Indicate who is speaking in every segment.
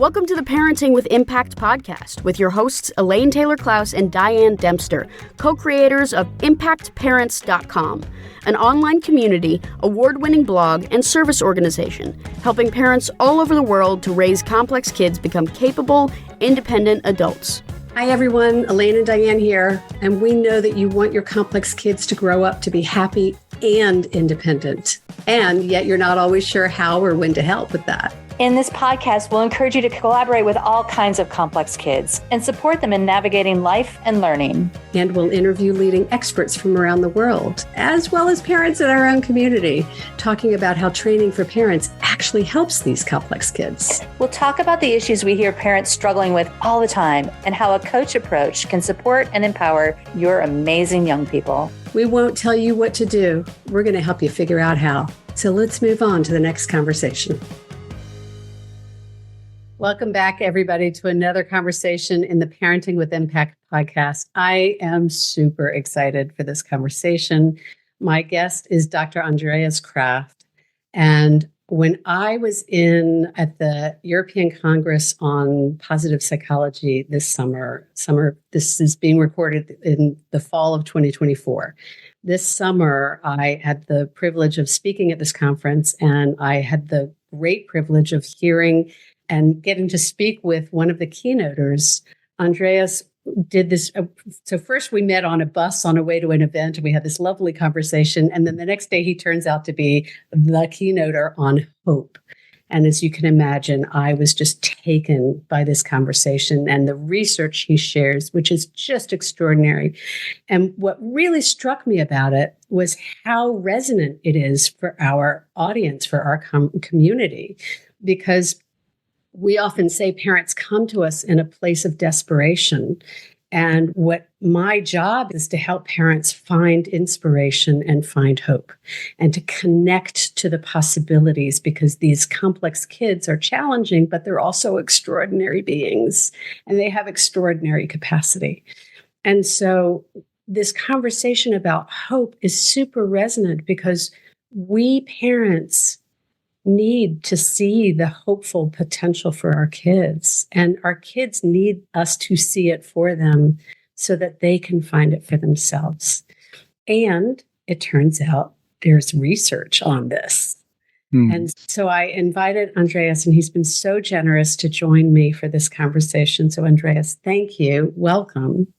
Speaker 1: Welcome to the Parenting with Impact podcast with your hosts Elaine, Taylor-Klaus, and Diane Dempster, co-creators of ImpactParents.com, an online community, award-winning blog, and service organization helping parents all over the world to raise complex kids become capable, independent adults.
Speaker 2: Hi everyone, Elaine and Diane here, and we know that you want your complex kids to grow up to be happy and independent, and yet you're not always sure how or when to help with that.
Speaker 3: In this podcast, we'll encourage you to collaborate with all kinds of complex kids and support them in navigating life and learning.
Speaker 2: And we'll interview leading experts from around the world, as well as parents in our own community, talking about how training for parents actually helps these complex kids.
Speaker 3: We'll talk about the issues we hear parents struggling with all the time and how a coach approach can support and empower your amazing young people.
Speaker 2: We won't tell you what to do. We're going to help you figure out how. So let's move on to the next conversation. Welcome back, everybody, to another conversation in the Parenting with Impact podcast. I am super excited for this conversation. My guest is Dr. Andreas Krafft. And when I was at the European Congress on Positive Psychology this summer, this is being recorded in the fall of 2024. This summer, I had the privilege of speaking at this conference, and I had the great privilege of hearing and getting to speak with one of the keynoters. Andreas did this. So first we met on a bus on a way to an event, and we had this lovely conversation. And then the next day he turns out to be the keynoter on hope. And as you can imagine, I was just taken by this conversation and the research he shares, which is just extraordinary. And what really struck me about it was how resonant it is for our audience, for our community, because we often say parents come to us in a place of desperation. And what my job is to help parents find inspiration and find hope and to connect to the possibilities, because these complex kids are challenging, but they're also extraordinary beings and they have extraordinary capacity. And so this conversation about hope is super resonant because we parents need to see the hopeful potential for our kids, and our kids need us to see it for them so that they can find it for themselves. And it turns out there's research on this. And so I invited Andreas, and he's been so generous to join me for this conversation. So Andreas, thank you. Welcome.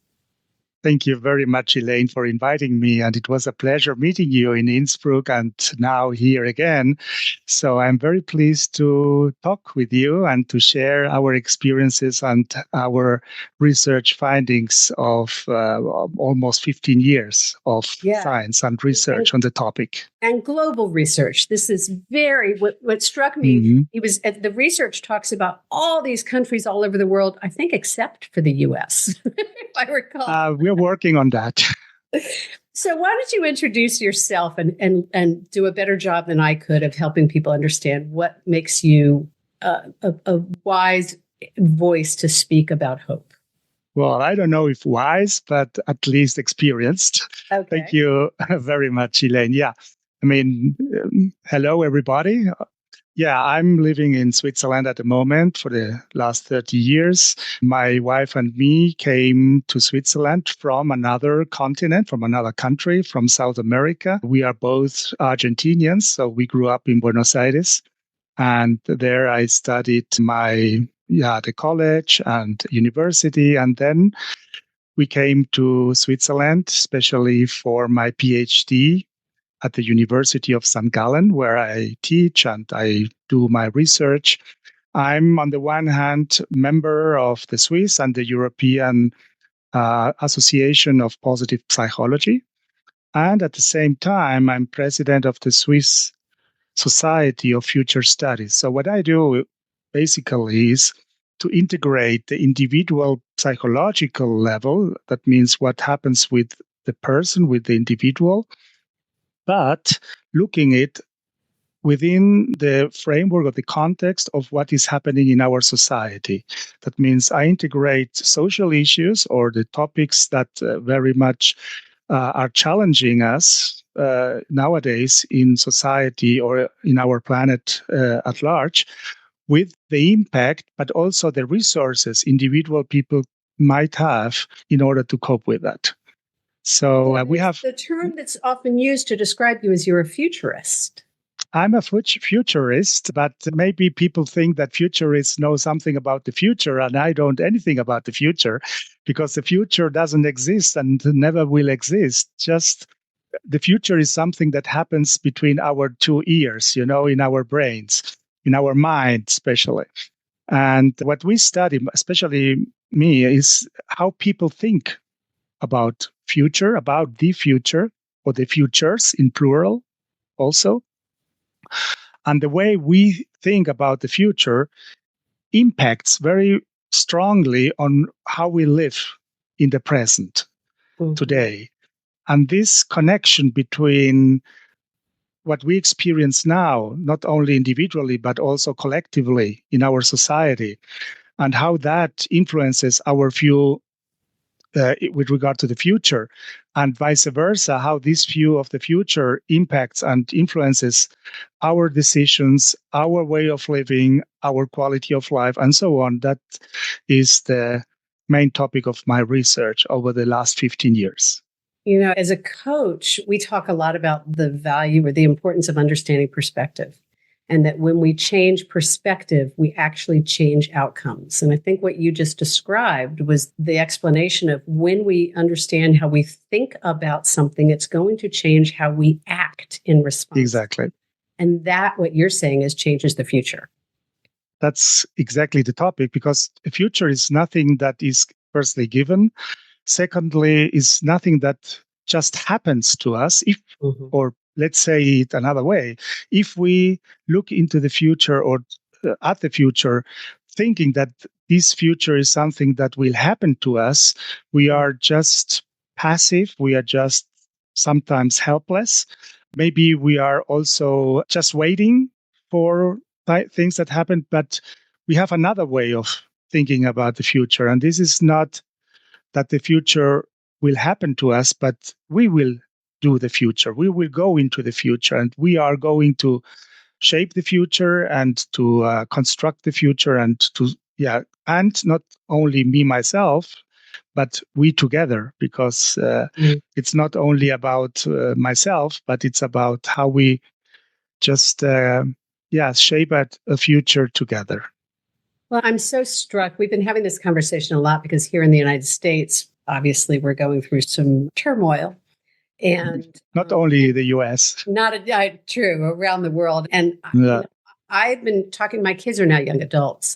Speaker 4: Thank you very much, Elaine, for inviting me. And it was a pleasure meeting you in Innsbruck and now here again. So I'm very pleased to talk with you and to share our experiences and our research findings of almost 15 years of science and research on the topic.
Speaker 2: And global research. This is what struck me, the research talks about all these countries all over the world, I think, except for the US, if I recall.
Speaker 4: We're working on that.
Speaker 2: So why don't you introduce yourself and do a better job than I could of helping people understand what makes you a wise voice to speak about hope?
Speaker 4: Well, I don't know if wise, but at least experienced.
Speaker 2: Okay.
Speaker 4: Thank you very much, Elaine. Yeah. I mean, hello, everybody. Yeah, I'm living in Switzerland at the moment for the last 30 years. My wife and me came to Switzerland from another continent, from another country, from South America. We are both Argentinians, so we grew up in Buenos Aires. And there I studied the college and university. And then we came to Switzerland, especially for my PhD at the University of St. Gallen, where I teach and I do my research. I'm, on the one hand, member of the Swiss and the European Association of Positive Psychology. And at the same time, I'm president of the Swiss Society of Future Studies. So what I do basically is to integrate the individual psychological level. That means what happens with the person, with the individual, but looking at within the framework of the context of what is happening in our society. That means I integrate social issues or the topics that very much are challenging us nowadays in society or in our planet at large with the impact, but also the resources individual people might have in order to cope with that. So we have
Speaker 2: the term that's often used to describe you as you're a futurist.
Speaker 4: I'm a futurist, but maybe people think that futurists know something about the future, and I don't anything about the future, because the future doesn't exist and never will exist. Just the future is something that happens between our two ears, in our brains, in our mind, especially. And what we study, especially me, is how people think about future, about the future, or the futures in plural also. And the way we think about the future impacts very strongly on how we live in the present today. And this connection between what we experience now, not only individually, but also collectively in our society, and how that influences our view with regard to the future, and vice versa, how this view of the future impacts and influences our decisions, our way of living, our quality of life, and so on. That is the main topic of my research over the last 15 years.
Speaker 2: As a coach, we talk a lot about the value or the importance of understanding perspective. And that when we change perspective, we actually change outcomes. And I think what you just described was the explanation of when we understand how we think about something, it's going to change how we act in response.
Speaker 4: Exactly.
Speaker 2: And that, what you're saying, is changes the future.
Speaker 4: That's exactly the topic, because the future is nothing that is firstly given. Secondly, is nothing that just happens to us, or let's say it another way. If we look into the future or at the future, thinking that this future is something that will happen to us, we are just passive. We are just sometimes helpless. Maybe we are also just waiting for things that happen, but we have another way of thinking about the future. And this is not that the future will happen to us, but we will do the future. We will go into the future, and we are going to shape the future and to construct the future, and and not only me, myself, but we together, because it's not only about myself, but it's about how we just shape a future together.
Speaker 2: Well, I'm so struck. We've been having this conversation a lot because here in the United States, obviously, we're going through some turmoil. And
Speaker 4: not only the U.S.
Speaker 2: True, around the world. And I've been talking, my kids are now young adults.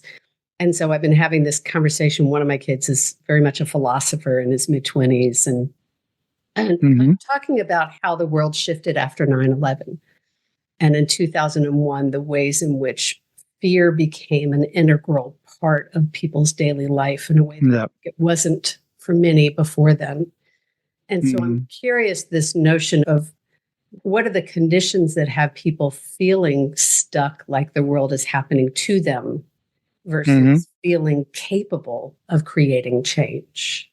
Speaker 2: And so I've been having this conversation. One of my kids is very much a philosopher in his mid-20s. And talking about how the world shifted after 9/11. And in 2001, the ways in which fear became an integral part of people's daily life in a way that it wasn't for many before then. And so I'm curious, this notion of what are the conditions that have people feeling stuck, like the world is happening to them, versus feeling capable of creating change.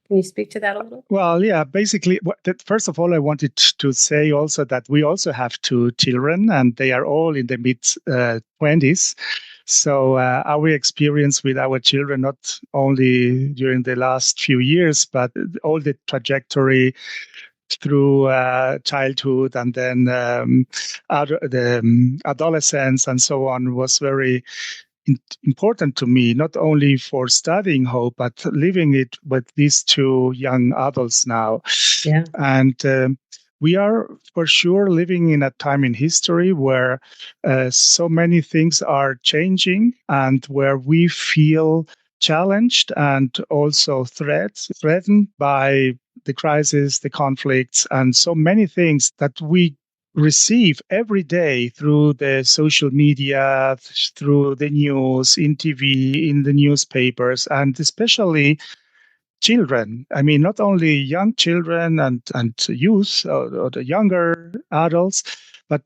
Speaker 2: Can you speak to that a little?
Speaker 4: Well, yeah, basically, first of all, I wanted to say also that we also have 2 children, and they are all in the mid-20s. So our experience with our children, not only during the last few years, but all the trajectory through childhood and then the adolescence and so on, was very important to me, not only for studying Hope, but living it with these 2 young adults now.
Speaker 2: Yeah.
Speaker 4: And we are for sure living in a time in history where so many things are changing, and where we feel challenged and also threatened by the crisis, the conflicts, and so many things that we receive every day through the social media, through the news, in TV, in the newspapers, and especially children. I mean, not only young children and youth or the younger adults, but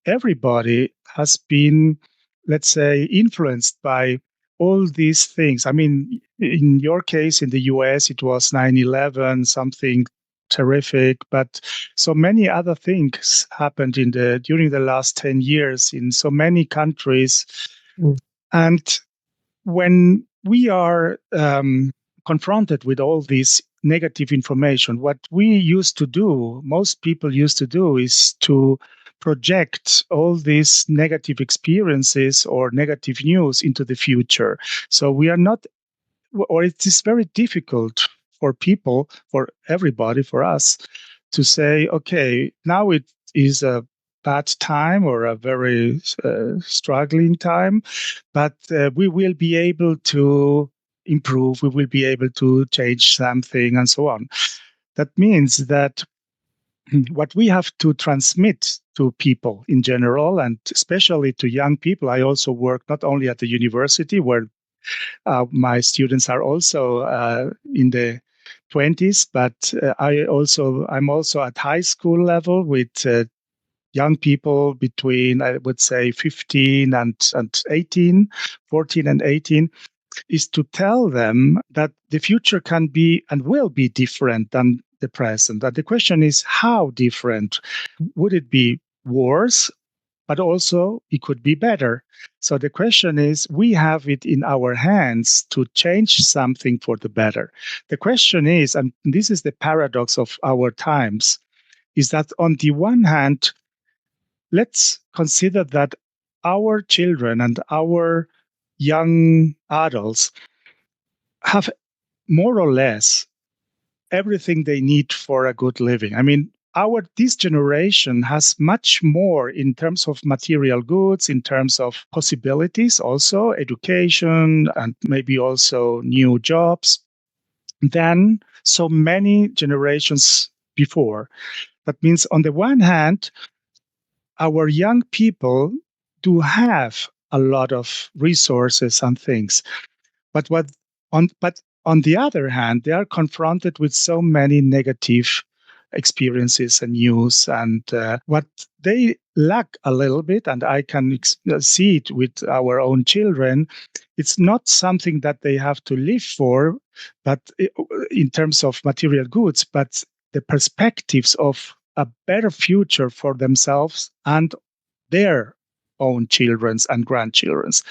Speaker 4: everybody has been, let's say, influenced by all these things. I mean, in your case, in the US, it was 9/11, something terrific, but so many other things happened during the last 10 years in so many countries. And when we are confronted with all this negative information, what we used to do, most people used to do, is to project all these negative experiences or negative news into the future. So we are not, or it is very difficult for people, for everybody, for us, to say, okay, now it is a bad time or a very struggling time, but we will be able to improve, we will be able to change something, and so on. That means that what we have to transmit to people in general, and especially to young people. I also work not only at the university, where my students are also in the 20s, but I'm also at high school level with young people between, I would say, 15 and 18, 14 and 18, is to tell them that the future can be and will be different than the present. That the question is, how different? Would it be worse? But also it could be better. So the question is, we have it in our hands to change something for the better. The question is, and this is the paradox of our times, is that on the one hand, let's consider that our children and our young adults have more or less everything they need for a good living. I mean, this generation has much more in terms of material goods, in terms of possibilities, also education, and maybe also new jobs, than so many generations before. That means, on the one hand, our young people do have a lot of resources and things, but on the other hand, they are confronted with so many negative experiences and news, and what they lack a little bit, and I can see it with our own children, it's not something that they have to live for, but in terms of material goods, but the perspectives of a better future for themselves and their own children's and grandchildren's.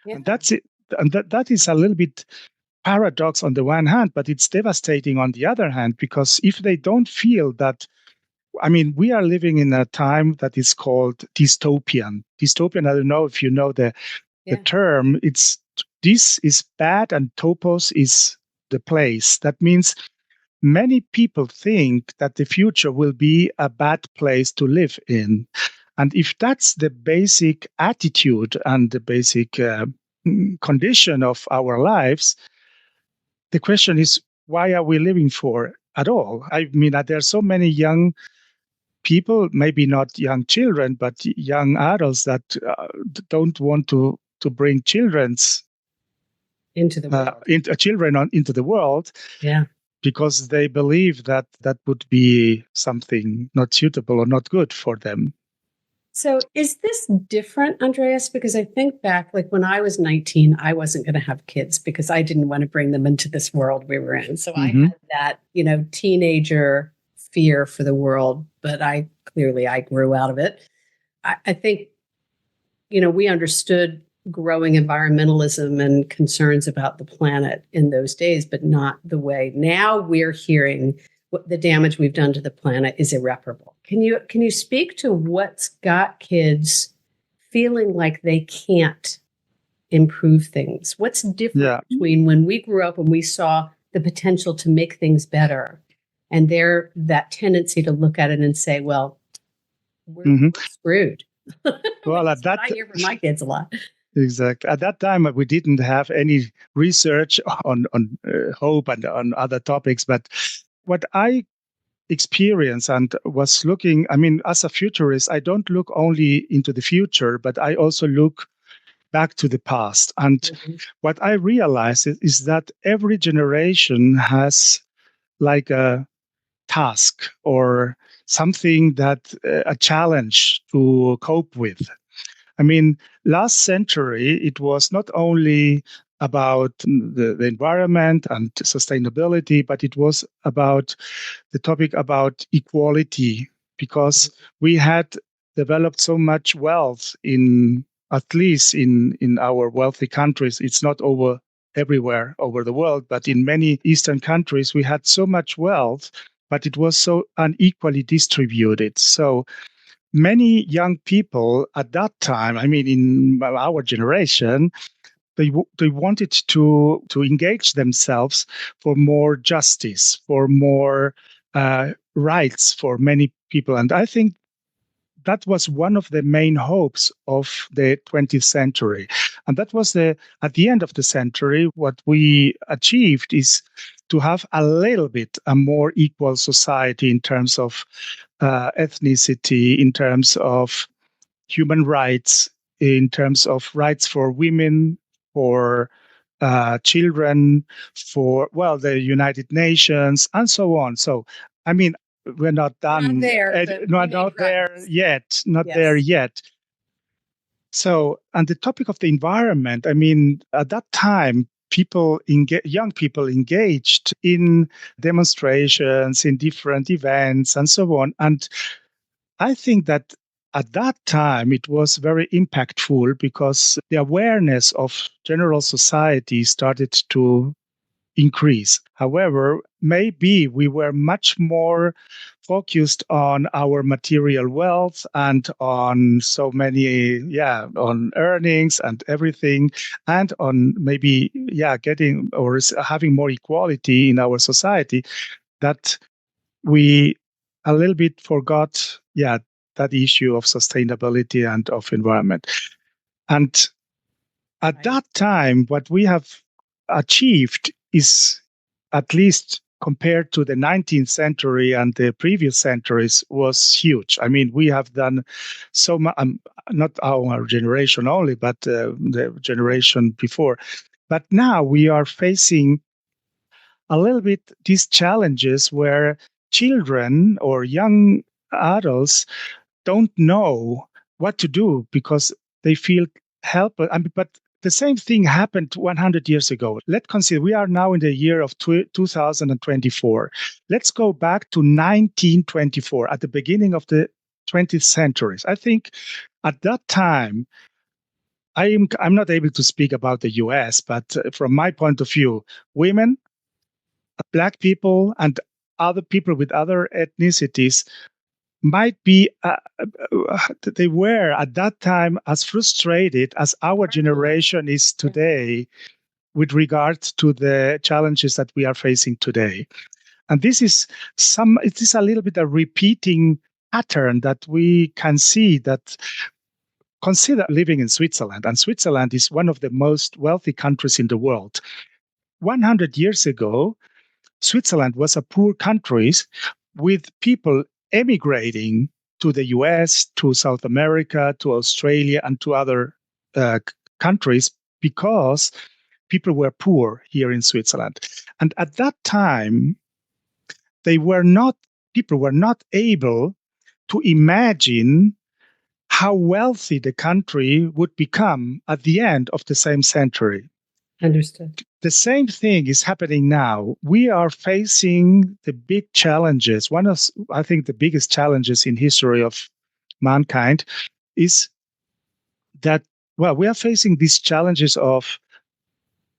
Speaker 4: Yeah. And that's it. And that is a little bit paradox on the one hand, but it's devastating on the other hand, because if they don't feel that, I mean, we are living in a time that is called dystopian. Dystopian, I don't know if you know the term. This is bad and topos is the place. That means many people think that the future will be a bad place to live in. And if that's the basic attitude and the basic condition of our lives, the question is, why are we living for at all? I mean, there are so many young people, maybe not young children, but young adults that don't want to bring children's
Speaker 2: into the world.
Speaker 4: Children into the world.
Speaker 2: Yeah.
Speaker 4: Because they believe that would be something not suitable or not good for them.
Speaker 2: So is this different, Andreas? Because I think back, like when I was 19, I wasn't going to have kids because I didn't want to bring them into this world we were in. So I had that, teenager fear for the world, but I grew out of it. I think, we understood growing environmentalism and concerns about the planet in those days, but not the way now we're hearing what the damage we've done to the planet is irreparable. Can you speak to what's got kids feeling like they can't improve things? What's different between when we grew up and we saw the potential to make things better, and that tendency to look at it and say, well, we're screwed.
Speaker 4: Well, at that,
Speaker 2: I hear from my kids a lot.
Speaker 4: Exactly. At that time, we didn't have any research on hope and on other topics. But what I experienced and was looking, I mean, as a futurist, I don't look only into the future, but I also look back to the past. And what I realized is that every generation has like a task or something a challenge to cope with. I mean, last century, it was not only about the environment and sustainability, but it was about the topic about equality, because we had developed so much wealth in at least in our wealthy countries, it's not over everywhere over the world, but in many Eastern countries, we had so much wealth, but it was so unequally distributed. So many young people at that time, I mean, in our generation, they wanted to engage themselves for more justice, for more rights for many people. And I think that was one of the main hopes of the 20th century. And that was at the end of the century, what we achieved is to have a little bit a more equal society in terms of ethnicity, in terms of human rights, in terms of rights for women, for children, for, well, the United Nations, and so on. So, I mean, we're not done. Not there yet. Not there yet. So, and the topic of the environment, I mean, at that time, young people engaged in demonstrations, in different events, and so on. And I think that at that time, it was very impactful because the awareness of general society started to increase. However, maybe we were much more focused on our material wealth and on so many, on earnings and everything, and on maybe, getting or having more equality in our society, that we a little bit forgot, that issue of sustainability and of environment. And at that time, what we have achieved is, at least compared to the 19th century and the previous centuries, was huge. I mean, we have done so much, not our generation only, but the generation before. But now we are facing a little bit these challenges where children or young adults don't know what to do because they feel helpless. But the same thing happened 100 years ago. Let's consider we are now in the year of 2024. Let's go back to 1924, at the beginning of the 20th century. I think at that time, I'm not able to speak about the US, but from my point of view, women, Black people, and other people with other ethnicities might be, they were at that time as frustrated as our generation is today with regards to the challenges that we are facing today. And it is a little bit a repeating pattern that we can see. That consider living in Switzerland, and Switzerland is one of the most wealthy countries in the world. 100 years ago, Switzerland was a poor country with people emigrating to the US, to South America, to Australia, and to other countries because people were poor here in Switzerland. And at that time, people were not able to imagine how wealthy the country would become at the end of the same century.
Speaker 2: Understood.
Speaker 4: The same thing is happening now. We are facing the big challenges. One of, I think, the biggest challenges in history of mankind is that, we are facing these challenges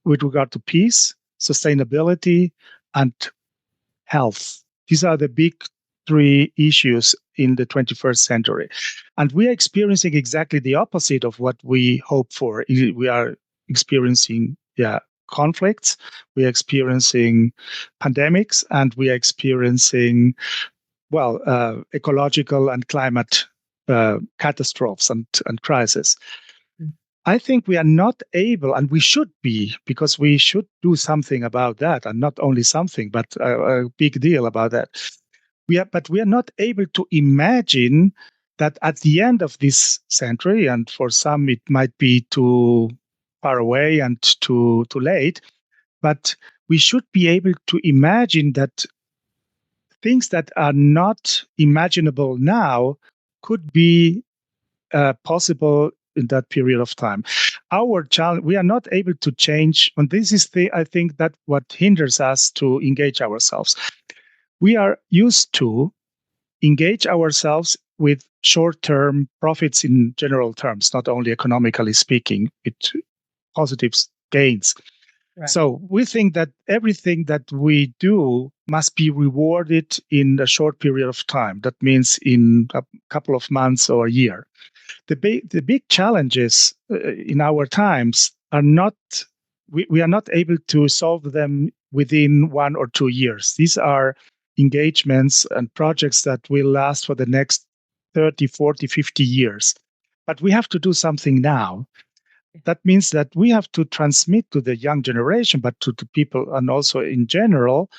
Speaker 4: with regard to peace, sustainability, and health. These are the big three issues in the 21st century. And we are experiencing exactly the opposite of what we hope for. We are experiencing conflicts, we are experiencing pandemics, and we are experiencing, ecological and climate catastrophes and crises. I think we are not able, and we should be, because we should do something about that, and not only something, but a big deal about that. But we are not able to imagine that at the end of this century, and for some it might be too far away and too late, but we should be able to imagine that things that are not imaginable now could be possible in that period of time. Our challenge, we are not able to change, and this is I think that what hinders us to engage ourselves. We are used to engage ourselves with short-term profits in general terms, not only economically speaking, with positive gains.
Speaker 2: Right.
Speaker 4: So we think that everything that we do must be rewarded in a short period of time. That means in a couple of months or a year. The big challenges in our times are not, we are not able to solve them within 1 or 2 years. These are engagements and projects that will last for the next 30, 40, 50 years. But we have to do something now. That means that we have to transmit to the young generation, but to people and also in general,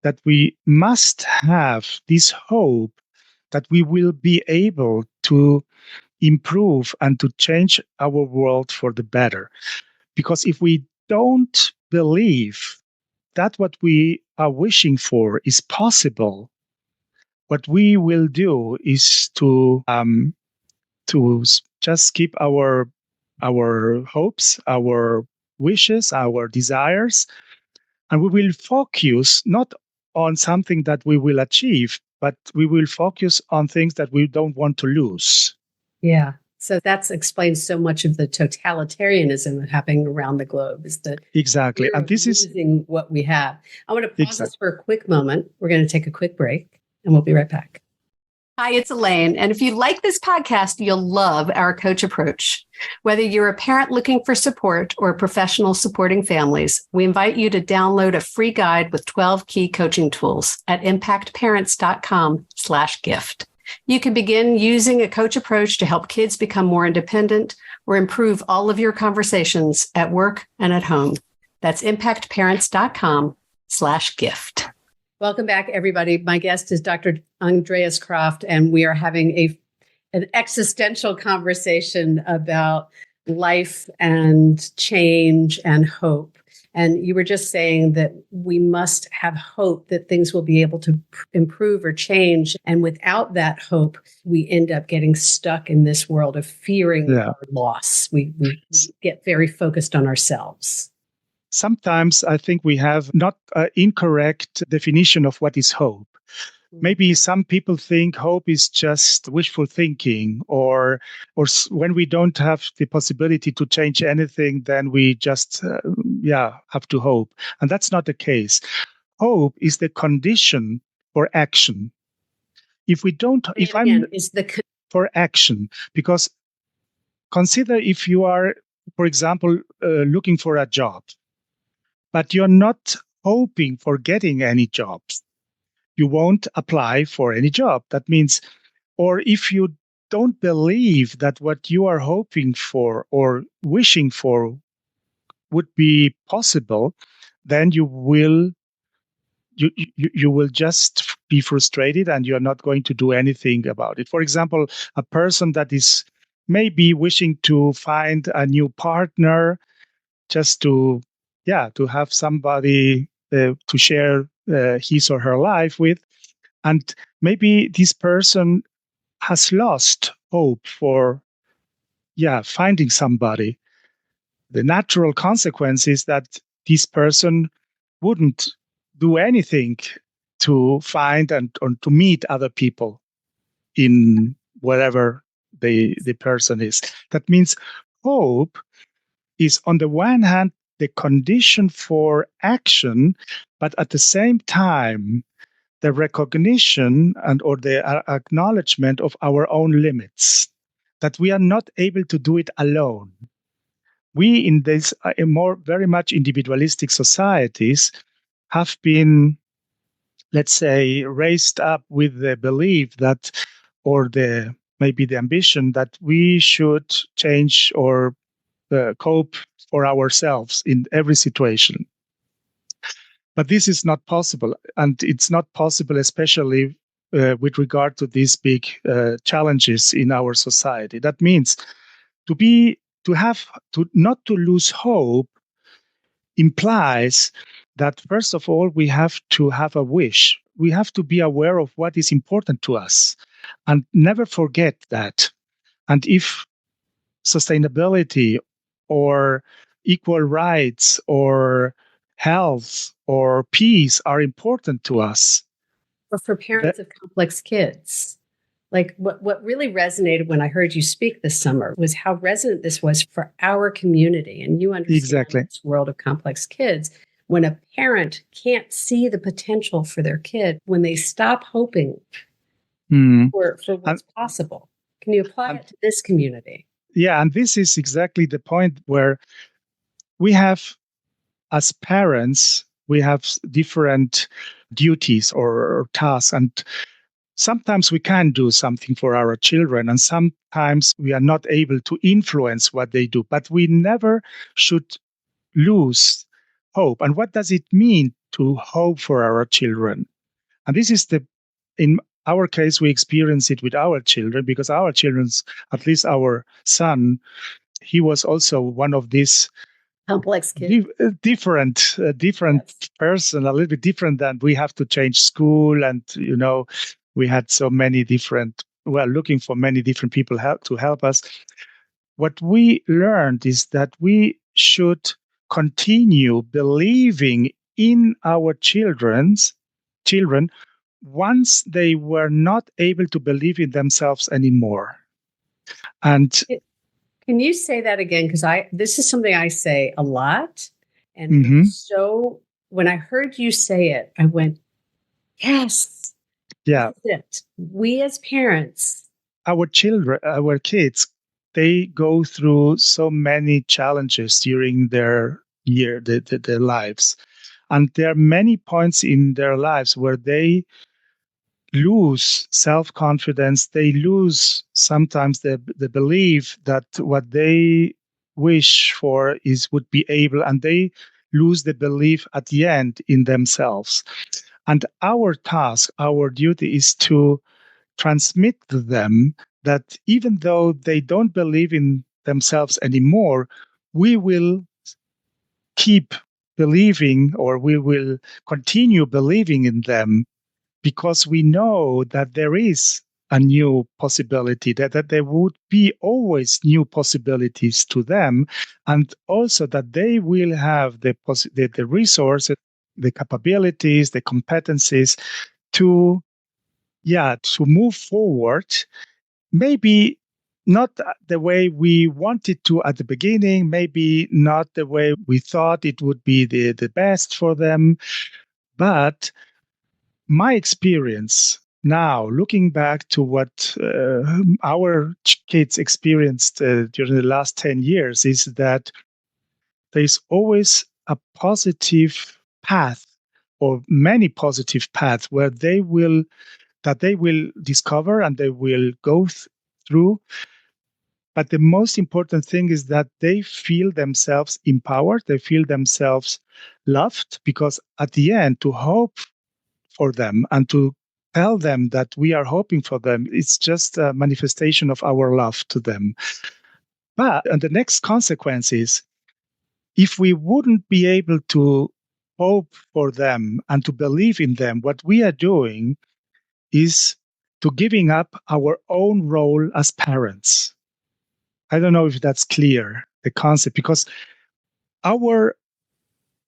Speaker 4: that we must have this hope that we will be able to improve and to change our world for the better. Because if we don't believe that what we are wishing for is possible, what we will do is to just keep our hopes, our wishes, our desires, and we will focus not on something that we will achieve, but we will focus on things that we don't want to lose.
Speaker 2: Yeah. So that explains so much of the totalitarianism happening around the globe, is that
Speaker 4: exactly,
Speaker 2: and this is losing what we have. I want to pause this for a quick moment. We're going to take a quick break, and we'll be right back. Hi, it's Elaine. And if you like this podcast, you'll love our coach approach. Whether you're a parent looking for support or a professional supporting families, we invite you to download a free guide with 12 key coaching tools at impactparents.com/gift. You can begin using a coach approach to help kids become more independent or improve all of your conversations at work and at home. That's impactparents.com/gift. Welcome back, everybody. My guest is Dr. Andreas Krafft, and we are having an existential conversation about life and change and hope. And you were just saying that we must have hope that things will be able to improve or change. And without that hope, we end up getting stuck in this world of fearing our loss. We get very focused on ourselves.
Speaker 4: Sometimes I think we have not an incorrect definition of what is hope. Maybe some people think hope is just wishful thinking, or when we don't have the possibility to change anything, then we just have to hope. And that's not the case. Hope is the condition for action. If we don't, for action, because consider if you are, for example, looking for a job, but you're not hoping for getting any jobs, you won't apply for any job. That means, or if you don't believe that what you are hoping for or wishing for would be possible, then you will just be frustrated and you're not going to do anything about it. For example, a person that is maybe wishing to find a new partner just to have somebody to share his or her life with. And maybe this person has lost hope for finding somebody. The natural consequence is that this person wouldn't do anything to find and or to meet other people in wherever the person is. That means hope is, on the one hand, the condition for action, but at the same time, the recognition and or the acknowledgement of our own limits, that we are not able to do it alone. We, in this very much individualistic societies, have been, let's say, raised up with the belief that, or maybe the ambition that we should change or cope for ourselves in every situation. But this is not possible, and it's not possible especially with regard to these big challenges in our society. That means not to lose hope implies that, first of all, we have to have a wish. We have to be aware of what is important to us and never forget that. And if sustainability or equal rights or health or peace are important to us.
Speaker 2: Or for parents of complex kids. Like what really resonated when I heard you speak this summer was how resonant this was for our community. And you understand
Speaker 4: Exactly.
Speaker 2: this world of complex kids. When a parent can't see the potential for their kid, when they stop hoping for what's possible. Can you apply it to this community?
Speaker 4: Yeah, and this is exactly the point where we have, as parents, we have different duties or tasks, and sometimes we can do something for our children, and sometimes we are not able to influence what they do, but we never should lose hope. And what does it mean to hope for our children? And this is in our case, we experience it with our children, because our children's, at least our son, he was also one of these
Speaker 2: complex kids,
Speaker 4: different yes. person, a little bit different than we have to change school. And, we had so many different, looking for many different people to help us. What we learned is that we should continue believing in our children once they were not able to believe in themselves anymore. And
Speaker 2: can you say that again? Because this is something I say a lot. And so when I heard you say it, I went, yes.
Speaker 4: Yeah.
Speaker 2: That's it. We as parents.
Speaker 4: Our kids, they go through so many challenges during their lives. And there are many points in their lives where they lose self-confidence. They lose sometimes the belief that what they wish for would be able, and they lose the belief at the end in themselves. And our task, our duty is to transmit to them that even though they don't believe in themselves anymore, we will keep believing, or we will continue believing in them, because we know that there is a new possibility, that there would be always new possibilities to them, and also that they will have the resources, the capabilities, the competencies to move forward. Maybe not the way we wanted to at the beginning, maybe not the way we thought it would be the best for them, but my experience now, looking back to what our kids experienced during the last 10 years, is that there's always a positive path, or many positive paths, where they will discover and they will go through. But the most important thing is that they feel themselves empowered, they feel themselves loved, because at the end, to hope for them and to tell them that we are hoping for them, it's just a manifestation of our love to them. And the next consequence is, if we wouldn't be able to hope for them and to believe in them, what we are doing is to giving up our own role as parents. I don't know if that's clear, the concept, because our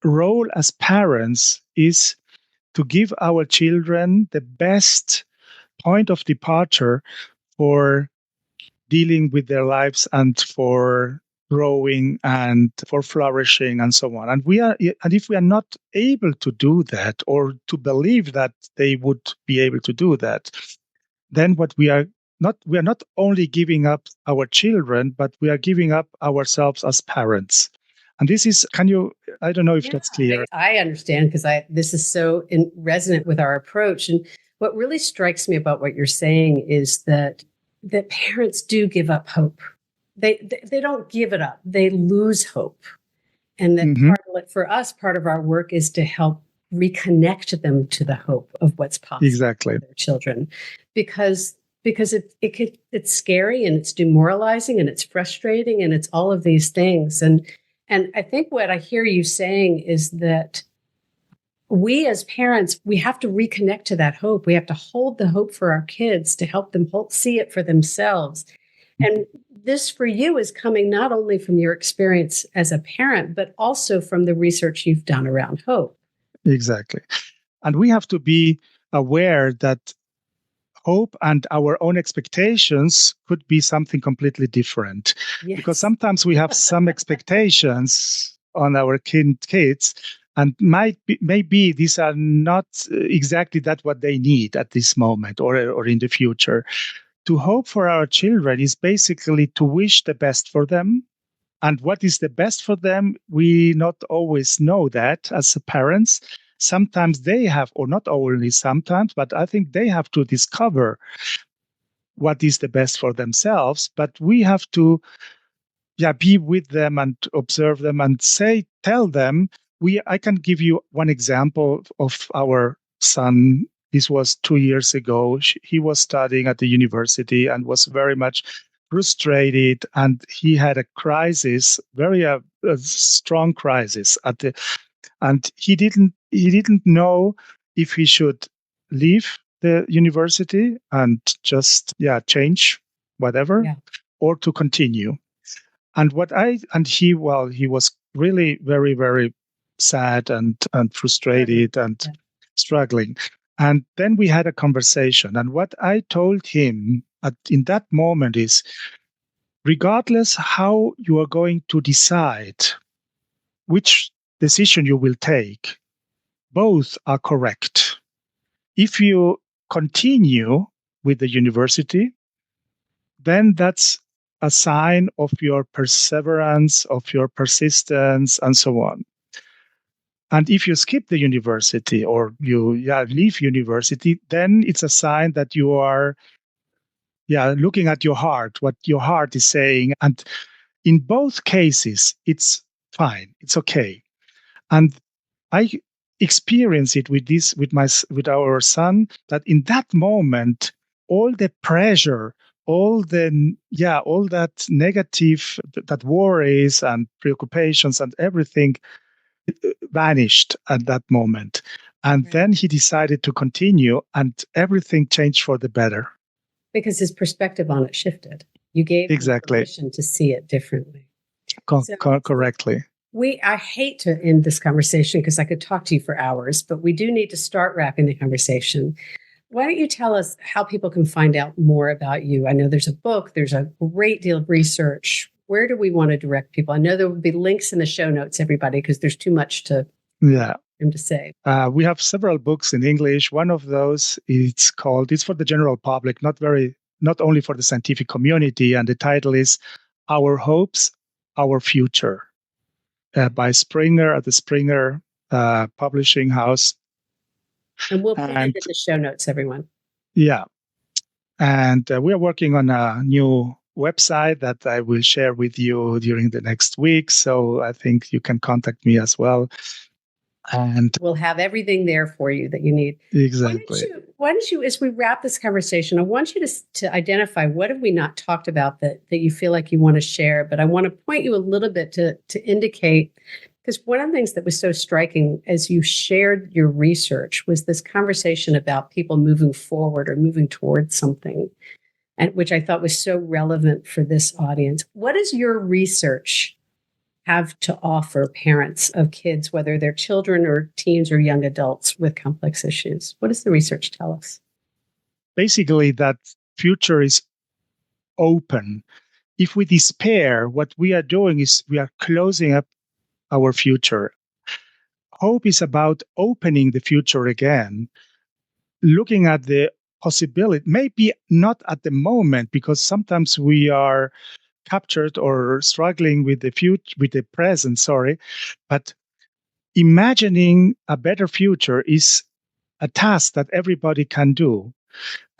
Speaker 4: role as parents is to give our children the best point of departure for dealing with their lives and for growing and for flourishing and so on. And if we are not able to do that, or to believe that they would be able to do that, then we are not only giving up our children, but we are giving up ourselves as parents. And this is, I don't know if that's clear.
Speaker 2: I understand, because this is so resonant with our approach. And what really strikes me about what you're saying is that parents do give up hope. They don't give it up. They lose hope. And that for us, part of our work is to help reconnect them to the hope of what's possible for their children. Because it's scary, and it's demoralizing, and it's frustrating, and it's all of these things. And I think what I hear you saying is that we as parents, we have to reconnect to that hope. We have to hold the hope for our kids, to help them see it for themselves. And this for you is coming not only from your experience as a parent, but also from the research you've done around hope.
Speaker 4: Exactly. And we have to be aware that hope and our own expectations could be something completely different.
Speaker 2: Yes.
Speaker 4: Because sometimes we have some expectations on our kids, and maybe these are not exactly that what they need at this moment or in the future. To hope for our children is basically to wish the best for them. And what is the best for them, we not always know that as parents. Sometimes they have, or not only sometimes, but I think they have to discover what is the best for themselves. But we have to be with them and observe them and tell them. I can give you one example of our son. This was 2 years ago. He was studying at the university and was very much frustrated, and he had a crisis, a strong crisis and he didn't know if he should leave the university and just change whatever or to continue. And he was really very, very sad and frustrated and struggling. And then we had a conversation, and what I told him in that moment is, regardless how you are going to decide which decision you will take, both are correct. If you continue with the university, then that's a sign of your perseverance, of your persistence, and so on. And if you skip the university or you leave university, then it's a sign that you are looking at your heart, what your heart is saying. And in both cases, it's fine. It's okay. And I experience it with our son, that in that moment, all the pressure, all that negative, that worries and preoccupations and everything vanished at that moment. And then he decided to continue, and everything changed for the better.
Speaker 2: Because his perspective on it shifted. You gave him permission to see it differently.
Speaker 4: Correctly.
Speaker 2: I hate to end this conversation because I could talk to you for hours, but we do need to start wrapping the conversation. Why don't you tell us how people can find out more about you? I know there's a book, there's a great deal of research. Where do we want to direct people? I know there will be links in the show notes, everybody, because there's too much to him to say.
Speaker 4: We have several books in English. One of those, it's for the general public, not only for the scientific community. And the title is Our Hopes, Our Future, by Springer at the Springer Publishing House.
Speaker 2: And we'll put it in the show notes, everyone.
Speaker 4: Yeah. And we are working on a new website that I will share with you during the next week. So I think you can contact me as well. And
Speaker 2: we'll have everything there for you that you need.
Speaker 4: Exactly.
Speaker 2: Why don't you, as we wrap this conversation, I want you to identify what have we not talked about that you feel like you want to share, but I want to point you a little bit to indicate, because one of the things that was so striking as you shared your research was this conversation about people moving forward or moving towards something, and which I thought was so relevant for this audience. What does your research have to offer parents of kids, whether they're children or teens or young adults with complex issues? What does the research tell us?
Speaker 4: Basically, that future is open. If we despair, what we are doing is we are closing up our future. Hope is about opening the future again, looking at the possibility, maybe not at the moment, because sometimes we are captured or struggling with the future, with the present, but imagining a better future is a task that everybody can do.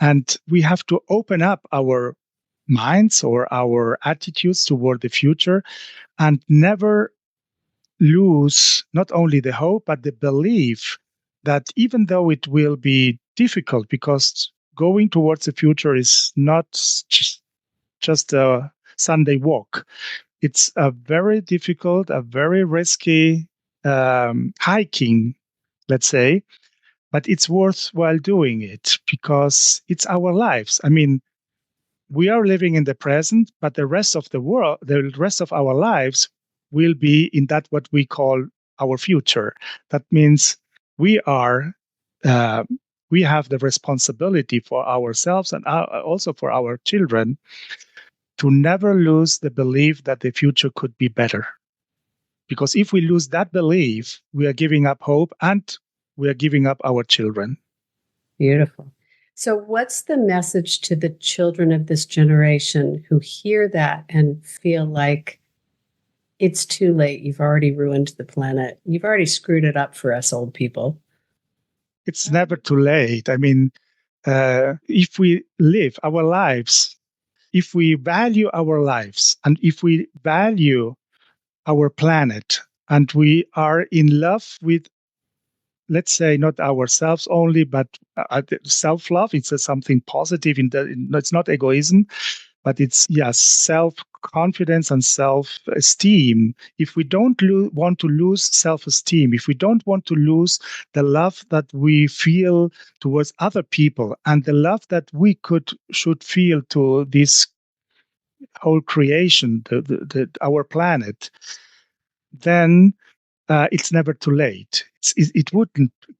Speaker 4: And we have to open up our minds or our attitudes toward the future and never lose not only the hope, but the belief that even though it will be difficult, because going towards the future is not just a Sunday walk. It's a very difficult, a very risky hiking, let's say, but it's worthwhile doing it because it's our lives. I mean, we are living in the present, but the rest of the world, the rest of our lives will be in that what we call our future. That means we are we have the responsibility for ourselves and also for our children to never lose the belief that the future could be better. Because if we lose that belief, we are giving up hope and we are giving up our children.
Speaker 2: Beautiful. So what's the message to the children of this generation who hear that and feel like it's too late? You've already ruined the planet. You've already screwed it up for us old people.
Speaker 4: It's never too late. I mean, if we live our lives, if we value our lives, and if we value our planet, and we are in love with, let's say, not ourselves only, but self-love. It's something positive. It's not egoism, but it's self-confidence and self-esteem. If we don't want to lose self-esteem, if we don't want to lose the love that we feel towards other people and the love that we should feel to this whole creation, our planet, then it's never too late. It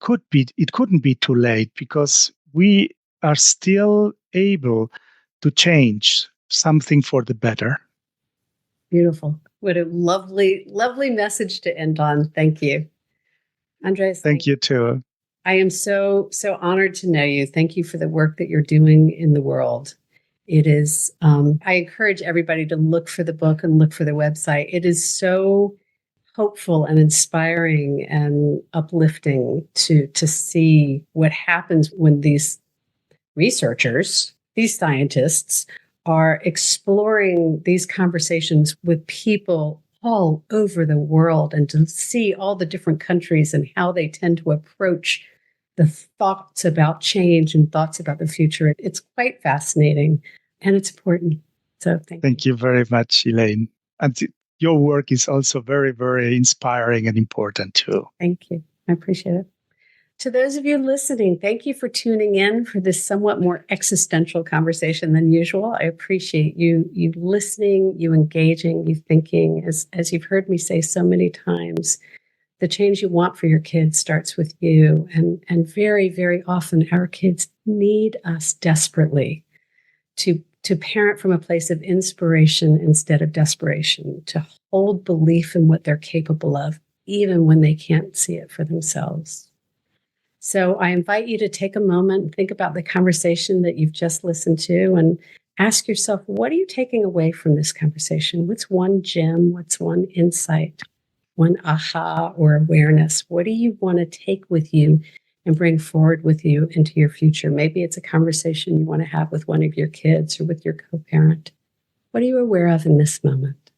Speaker 4: couldn't be too late, because we are still able to change something for the better.
Speaker 2: Beautiful. What a lovely, lovely message to end on. Thank you. Andreas.
Speaker 4: Thank you too.
Speaker 2: I am so honored to know you. Thank you for the work that you're doing in the world. It is, I encourage everybody to look for the book and look for the website. It is so hopeful and inspiring and uplifting to see what happens when these researchers, these scientists, are exploring these conversations with people all over the world, and to see all the different countries and how they tend to approach the thoughts about change and thoughts about the future. It's quite fascinating, and it's important. So
Speaker 4: thank you very much, Elaine. And your work is also very, very inspiring and important too.
Speaker 2: Thank you. I appreciate it. To those of you listening, thank you for tuning in for this somewhat more existential conversation than usual. I appreciate you listening, you engaging, you thinking. As you've heard me say so many times, the change you want for your kids starts with you. And very, very often our kids need us desperately to parent from a place of inspiration instead of desperation, to hold belief in what they're capable of, even when they can't see it for themselves. So I invite you to take a moment and think about the conversation that you've just listened to, and ask yourself, what are you taking away from this conversation? What's one gem? What's one insight? One aha or awareness? What do you want to take with you and bring forward with you into your future? Maybe it's a conversation you want to have with one of your kids or with your co-parent. What are you aware of in this moment?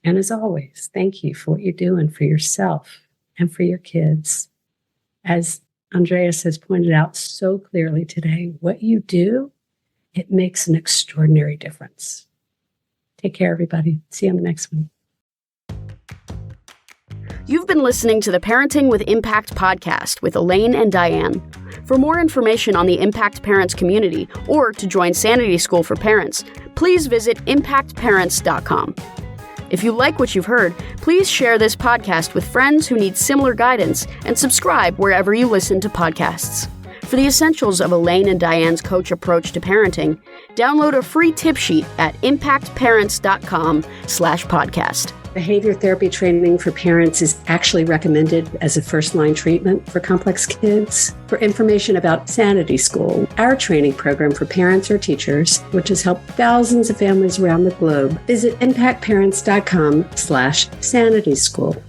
Speaker 2: And as always, thank you for what you're doing for yourself and for your kids. As Andreas has pointed out so clearly today, what you do, it makes an extraordinary difference. Take care, everybody. See you on the next one.
Speaker 1: You've been listening to the Parenting with Impact podcast with Elaine and Diane. For more information on the Impact Parents community or to join Sanity School for Parents, please visit impactparents.com. If you like what you've heard, please share this podcast with friends who need similar guidance, and subscribe wherever you listen to podcasts. For the essentials of Elaine and Diane's coach approach to parenting, download a free tip sheet at impactparents.com/podcast.
Speaker 2: Behavior therapy training for parents is actually recommended as a first-line treatment for complex kids. For information about Sanity School, our training program for parents or teachers, which has helped thousands of families around the globe, visit impactparents.com/sanityschool.